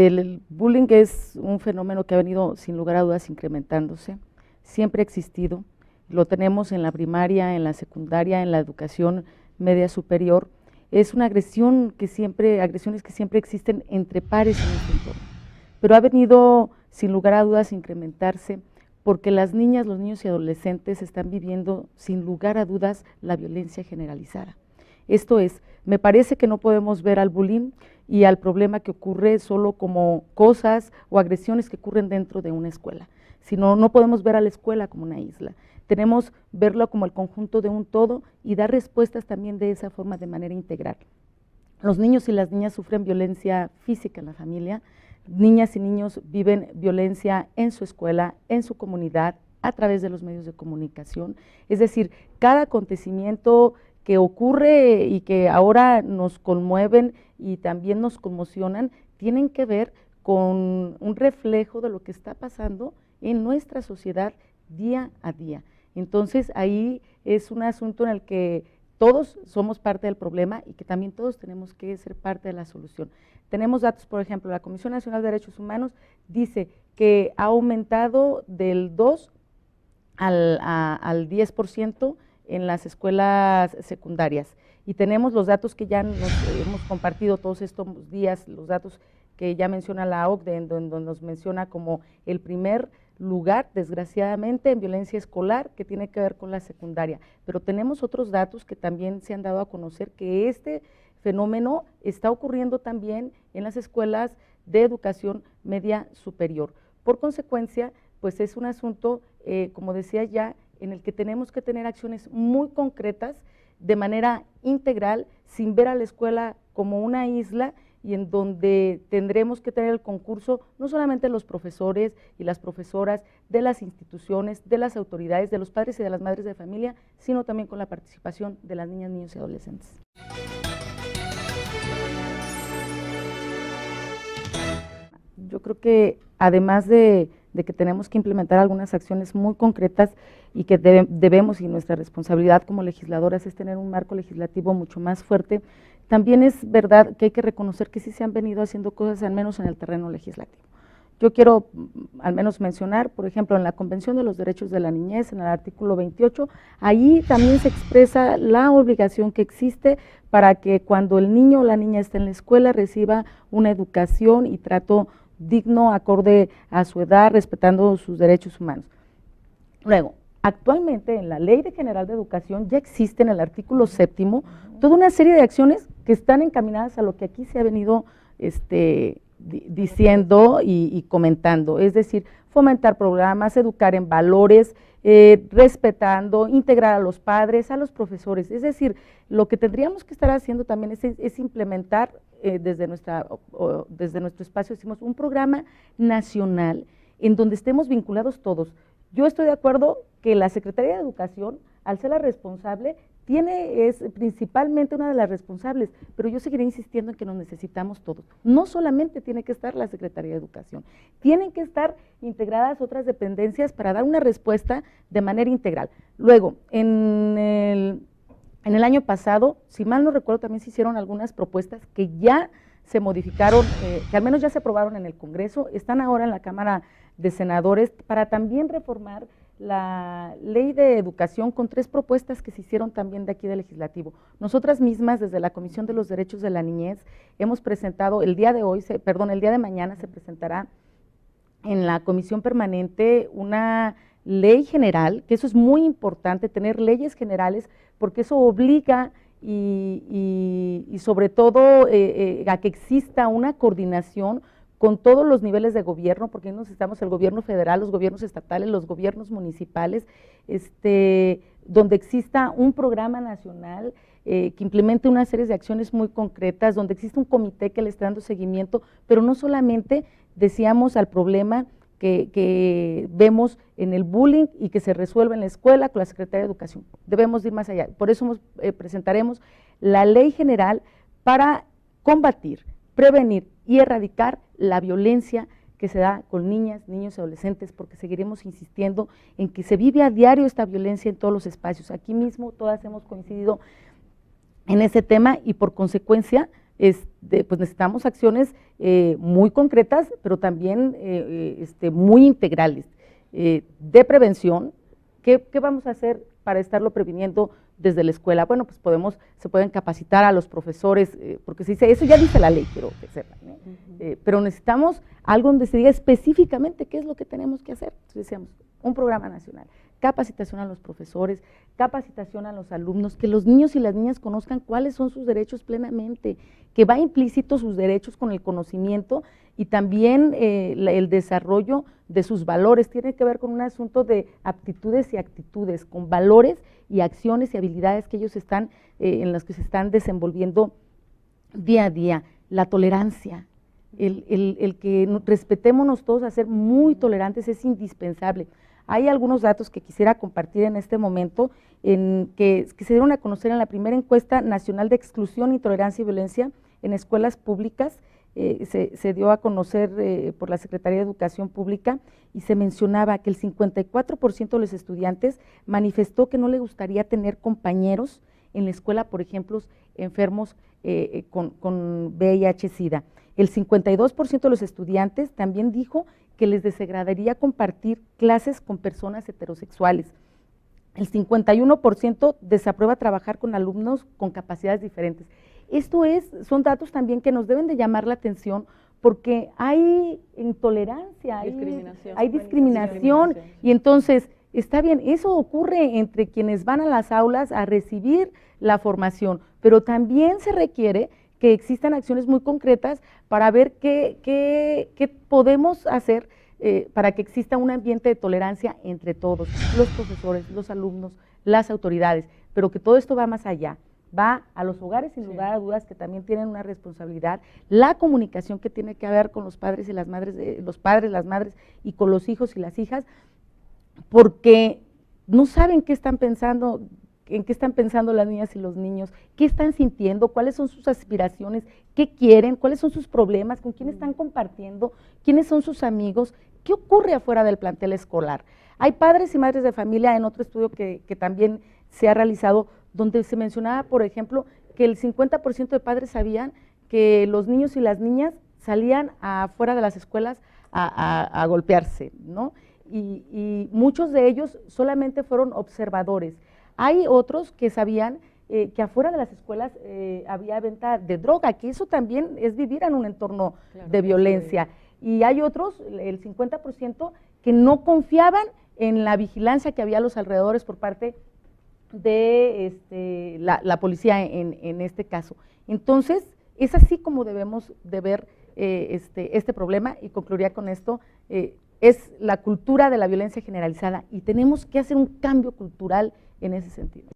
El bullying es un fenómeno que ha venido sin lugar a dudas incrementándose, siempre ha existido, lo tenemos en la primaria, en la secundaria, en la educación media superior. Es una agresiones que siempre existen entre pares en este entorno, pero ha venido sin lugar a dudas incrementarse porque las niñas, los niños y adolescentes están viviendo sin lugar a dudas la violencia generalizada. Esto es, me parece que no podemos ver al bullying y al problema que ocurre solo como cosas o agresiones que ocurren dentro de una escuela, sino no podemos ver a la escuela como una isla. Tenemos verlo como el conjunto de un todo y dar respuestas también de esa forma de manera integral. Los niños y las niñas sufren violencia física en la familia, niñas y niños viven violencia en su escuela, en su comunidad, a través de los medios de comunicación, es decir, cada acontecimiento que ocurre y que ahora nos conmueven y también nos conmocionan, tienen que ver con un reflejo de lo que está pasando en nuestra sociedad día a día. Entonces ahí es un asunto en el que todos somos parte del problema y que también todos tenemos que ser parte de la solución. Tenemos datos, por ejemplo, la Comisión Nacional de Derechos Humanos dice que ha aumentado del 2 al 10% en las escuelas secundarias. Y tenemos los datos que ya nos hemos compartido todos estos días, los datos que ya menciona la OCDE, en donde nos menciona como el primer lugar, desgraciadamente, en violencia escolar, que tiene que ver con la secundaria. Pero tenemos otros datos que también se han dado a conocer que este fenómeno está ocurriendo también en las escuelas de educación media superior. Por consecuencia, pues es un asunto, como decía ya, en el que tenemos que tener acciones muy concretas, de manera integral, sin ver a la escuela como una isla, y en donde tendremos que tener el concurso no solamente de los profesores y las profesoras, de las instituciones, de las autoridades, de los padres y de las madres de familia, sino también con la participación de las niñas, niños y adolescentes. Yo creo que además de que tenemos que implementar algunas acciones muy concretas y que debemos, y nuestra responsabilidad como legisladoras es tener un marco legislativo mucho más fuerte, también es verdad que hay que reconocer que sí se han venido haciendo cosas, al menos en el terreno legislativo. Yo quiero al menos mencionar, por ejemplo, en la Convención de los Derechos de la Niñez, en el artículo 28, ahí también se expresa la obligación que existe para que cuando el niño o la niña esté en la escuela reciba una educación y trato digno, acorde a su edad, respetando sus derechos humanos. Luego, actualmente en la Ley General de Educación ya existe en el artículo 7º toda una serie de acciones que están encaminadas a lo que aquí se ha venido diciendo y comentando, es decir, fomentar programas, educar en valores, respetando, integrar a los padres, a los profesores, es decir, lo que tendríamos que estar haciendo también es implementar desde nuestro espacio, decimos, un programa nacional en donde estemos vinculados todos. Yo estoy de acuerdo que la Secretaría de Educación, al ser la responsable, es principalmente una de las responsables, pero yo seguiré insistiendo en que nos necesitamos todos. No solamente tiene que estar la Secretaría de Educación, tienen que estar integradas otras dependencias para dar una respuesta de manera integral. Luego, en el año pasado, si mal no recuerdo, también se hicieron algunas propuestas que ya se modificaron, que al menos ya se aprobaron en el Congreso, están ahora en la Cámara de Senadores para también reformar la Ley de Educación con 3 propuestas que se hicieron también de aquí del Legislativo. Nosotras mismas, desde la Comisión de los Derechos de la Niñez, hemos presentado el día de mañana se presentará en la Comisión Permanente una ley general, que eso es muy importante, tener leyes generales, porque eso obliga y sobre todo a que exista una coordinación con todos los niveles de gobierno, porque ahí necesitamos el gobierno federal, los gobiernos estatales, los gobiernos municipales, donde exista un programa nacional que implemente una serie de acciones muy concretas, donde exista un comité que le esté dando seguimiento, pero no solamente decíamos al problema que vemos en el bullying y que se resuelve en la escuela con la Secretaría de Educación. Debemos ir más allá. Por eso presentaremos la ley general para combatir, prevenir y erradicar la violencia que se da con niñas, niños y adolescentes, porque seguiremos insistiendo en que se vive a diario esta violencia en todos los espacios. Aquí mismo todas hemos coincidido en ese tema y por consecuencia pues necesitamos acciones muy concretas, pero también muy integrales, de prevención. ¿Qué vamos a hacer para estarlo previniendo desde la escuela? Bueno, pues se pueden capacitar a los profesores, porque se dice, eso ya dice la ley, quiero que sepan, pero necesitamos algo donde se diga específicamente qué es lo que tenemos que hacer. Entonces decíamos, un programa nacional, capacitación a los profesores, capacitación a los alumnos, que los niños y las niñas conozcan cuáles son sus derechos plenamente, que va implícito sus derechos con el conocimiento y también el desarrollo de sus valores. Tiene que ver con un asunto de aptitudes y actitudes, con valores y acciones y habilidades que ellos están, en las que se están desenvolviendo día a día. La tolerancia, el que respetémonos todos a ser muy tolerantes es indispensable. Hay algunos datos que quisiera compartir en este momento, que se dieron a conocer en la primera encuesta nacional de exclusión, intolerancia y violencia en escuelas públicas. Se dio a conocer por la Secretaría de Educación Pública y se mencionaba que el 54% de los estudiantes manifestó que no le gustaría tener compañeros en la escuela, por ejemplo, enfermos con VIH-Sida. El 52% de los estudiantes también dijo que les desagradaría compartir clases con personas heterosexuales. El 51% desaprueba trabajar con alumnos con capacidades diferentes. Son datos también que nos deben de llamar la atención, porque hay intolerancia, hay discriminación, y entonces está bien, eso ocurre entre quienes van a las aulas a recibir la formación, pero también se requiere que existan acciones muy concretas para ver qué podemos hacer para que exista un ambiente de tolerancia entre todos, los profesores, los alumnos, las autoridades, pero que todo esto va más allá. Va a los hogares, sin lugar a dudas, que también tienen una responsabilidad, la comunicación que tiene que haber con los padres y las madres, los padres, las madres, y con los hijos y las hijas, porque no saben qué están pensando, en qué están pensando las niñas y los niños, qué están sintiendo, cuáles son sus aspiraciones, qué quieren, cuáles son sus problemas, con quién están compartiendo, quiénes son sus amigos, qué ocurre afuera del plantel escolar. Hay padres y madres de familia, en otro estudio que también se ha realizado, donde se mencionaba, por ejemplo, que el 50% de padres sabían que los niños y las niñas salían afuera de las escuelas a golpearse, ¿no? Y muchos de ellos solamente fueron observadores. Hay otros que sabían que afuera de las escuelas había venta de droga, que eso también es vivir en un entorno de violencia. Y hay otros, el 50%, que no confiaban en la vigilancia que había a los alrededores por parte de la policía en este caso. Entonces, es así como debemos de ver este problema, y concluiría con esto. Es la cultura de la violencia generalizada y tenemos que hacer un cambio cultural en ese sentido.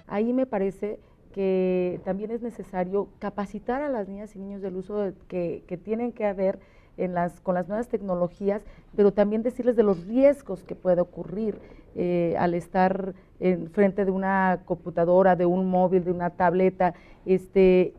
Ahí me parece que también es necesario capacitar a las niñas y niños del uso que tienen que haber con las nuevas tecnologías, pero también decirles de los riesgos que puede ocurrir al estar en frente de una computadora, de un móvil, de una tableta,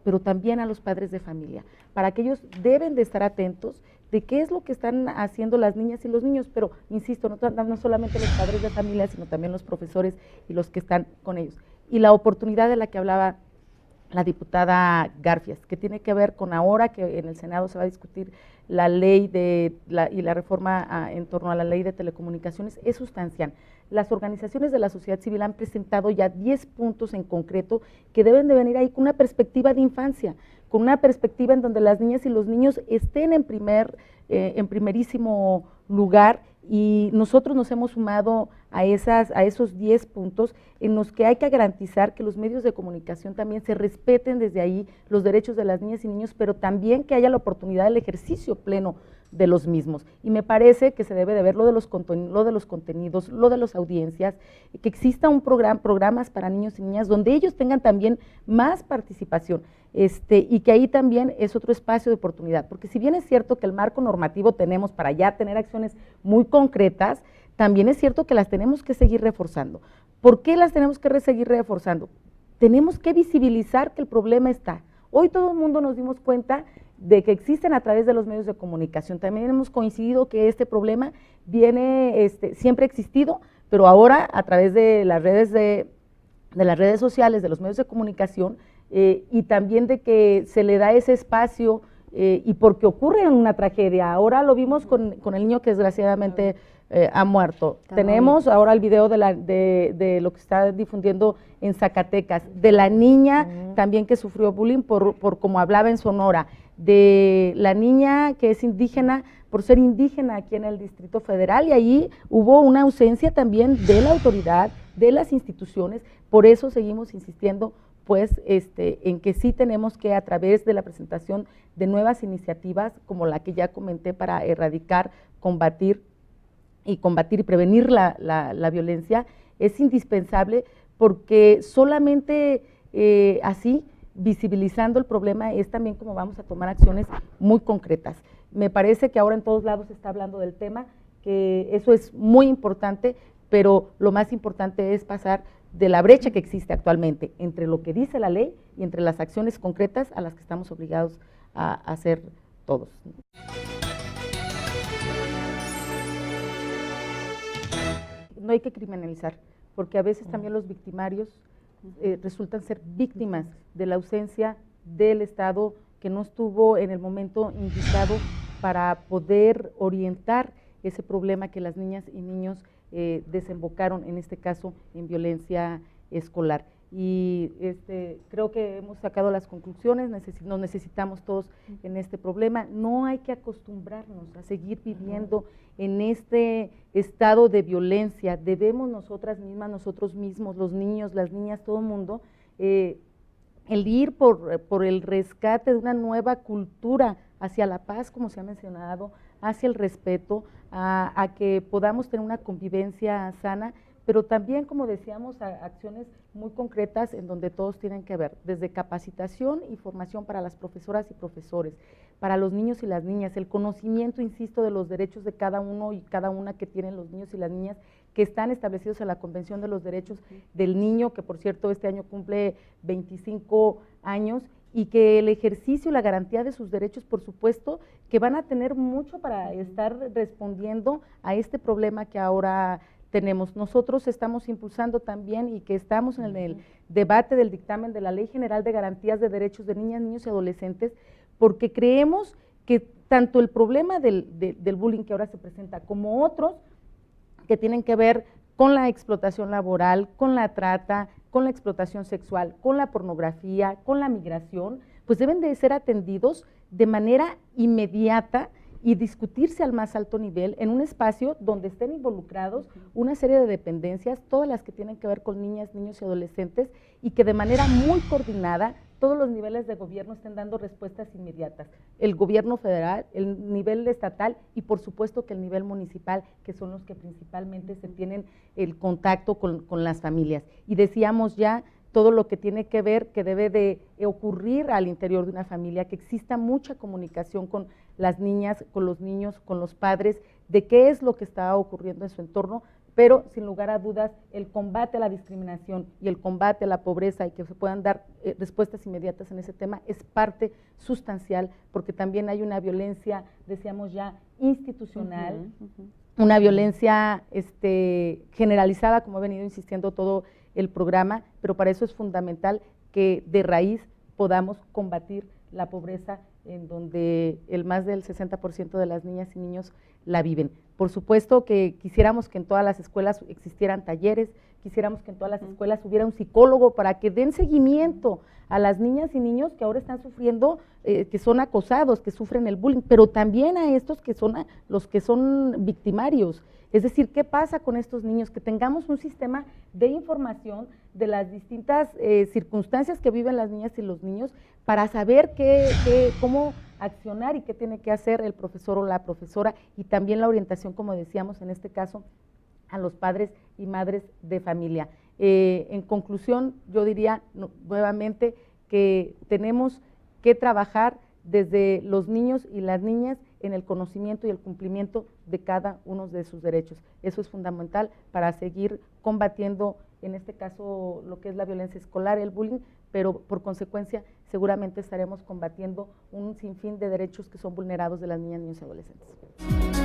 pero también a los padres de familia, para que ellos deben de estar atentos de qué es lo que están haciendo las niñas y los niños, pero insisto, no solamente los padres de familia, sino también los profesores y los que están con ellos. Y la oportunidad de la que hablaba la diputada Garfias, que tiene que ver con ahora que en el Senado se va a discutir la ley y la reforma en torno a la ley de telecomunicaciones, es sustancial. Las organizaciones de la sociedad civil han presentado ya 10 puntos en concreto que deben de venir ahí con una perspectiva de infancia, con una perspectiva en donde las niñas y los niños estén en primerísimo lugar, y nosotros nos hemos sumado a esos 10 puntos en los que hay que garantizar que los medios de comunicación también se respeten desde ahí los derechos de las niñas y niños, pero también que haya la oportunidad del ejercicio pleno de los mismos. Y me parece que se debe de ver lo de los contenidos, lo de las audiencias, que exista programas para niños y niñas donde ellos tengan también más participación, y que ahí también es otro espacio de oportunidad, porque si bien es cierto que el marco normativo tenemos para ya tener acciones muy concretas, también es cierto que las tenemos que seguir reforzando. ¿Por qué las tenemos que seguir reforzando? Tenemos que visibilizar que el problema está. Hoy todo el mundo nos dimos cuenta de que existen a través de los medios de comunicación. También hemos coincidido que este problema siempre ha existido, pero ahora a través de las redes de las redes sociales, de los medios de comunicación, y también de que se le da ese espacio y porque ocurre una tragedia. Ahora lo vimos con el niño que desgraciadamente ha muerto. Tenemos ahora el video de lo que está difundiendo en Zacatecas, de la niña también que sufrió bullying por como hablaba en Sonora, de la niña que es indígena por ser indígena aquí en el Distrito Federal, y ahí hubo una ausencia también de la autoridad, de las instituciones. Por eso seguimos insistiendo pues en que sí tenemos que, a través de la presentación de nuevas iniciativas como la que ya comenté para erradicar, combatir y prevenir la violencia, es indispensable, porque solamente así, visibilizando el problema, es también como vamos a tomar acciones muy concretas. Me parece que ahora en todos lados se está hablando del tema, que eso es muy importante, pero lo más importante es pasar de la brecha que existe actualmente entre lo que dice la ley y entre las acciones concretas a las que estamos obligados a hacer todos. No hay que criminalizar, porque a veces también los victimarios resultan ser víctimas de la ausencia del Estado, que no estuvo en el momento indicado para poder orientar ese problema que las niñas y niños desembocaron, en este caso, en violencia escolar. Y creo que hemos sacado las conclusiones, nos necesitamos todos en este problema. No hay que acostumbrarnos a seguir viviendo en este estado de violencia. Debemos nosotras mismas, nosotros mismos, los niños, las niñas, todo el mundo, el ir por el rescate de una nueva cultura hacia la paz, como se ha mencionado, hacia el respeto, a que podamos tener una convivencia sana, pero también, como decíamos, acciones muy concretas en donde todos tienen que ver, desde capacitación y formación para las profesoras y profesores, para los niños y las niñas, el conocimiento, insisto, de los derechos de cada uno y cada una que tienen los niños y las niñas, que están establecidos en la Convención de los Derechos del Niño, que por cierto este año cumple 25 años, y que el ejercicio y la garantía de sus derechos, por supuesto, que van a tener mucho para estar respondiendo a este problema que ahora tenemos. Nosotros estamos impulsando también, y que estamos en el debate del dictamen de la Ley General de Garantías de Derechos de Niñas, Niños y Adolescentes, porque creemos que tanto el problema del bullying que ahora se presenta, como otros que tienen que ver con la explotación laboral, con la trata, con la explotación sexual, con la pornografía, con la migración, pues deben de ser atendidos de manera inmediata y discutirse al más alto nivel en un espacio donde estén involucrados una serie de dependencias, todas las que tienen que ver con niñas, niños y adolescentes, y que de manera muy coordinada todos los niveles de gobierno estén dando respuestas inmediatas, el gobierno federal, el nivel estatal y por supuesto que el nivel municipal, que son los que principalmente se tienen el contacto con las familias. Y decíamos ya todo lo que tiene que ver, que debe de ocurrir al interior de una familia, que exista mucha comunicación con las niñas, con los niños, con los padres, de qué es lo que está ocurriendo en su entorno, pero sin lugar a dudas el combate a la discriminación y el combate a la pobreza, y que se puedan dar respuestas inmediatas en ese tema, es parte sustancial, porque también hay una violencia, decíamos ya, institucional, una violencia generalizada, como ha venido insistiendo todo el programa, pero para eso es fundamental que de raíz podamos combatir la pobreza, en donde el más del 60% de las niñas y niños la viven. Por supuesto que quisiéramos que en todas las escuelas existieran talleres, quisiéramos que en todas las escuelas hubiera un psicólogo para que den seguimiento a las niñas y niños que ahora están sufriendo, que son acosados, que sufren el bullying, pero también a estos que son los que son victimarios. Es decir, ¿qué pasa con estos niños? Que tengamos un sistema de información de las distintas circunstancias que viven las niñas y los niños, para saber cómo accionar y qué tiene que hacer el profesor o la profesora, y también la orientación, como decíamos en este caso, a los padres y madres de familia. En conclusión, yo diría nuevamente que tenemos que trabajar desde los niños y las niñas en el conocimiento y el cumplimiento de cada uno de sus derechos. Eso es fundamental para seguir combatiendo, en este caso, lo que es la violencia escolar, el bullying, pero por consecuencia seguramente estaremos combatiendo un sinfín de derechos que son vulnerados de las niñas, niños y adolescentes.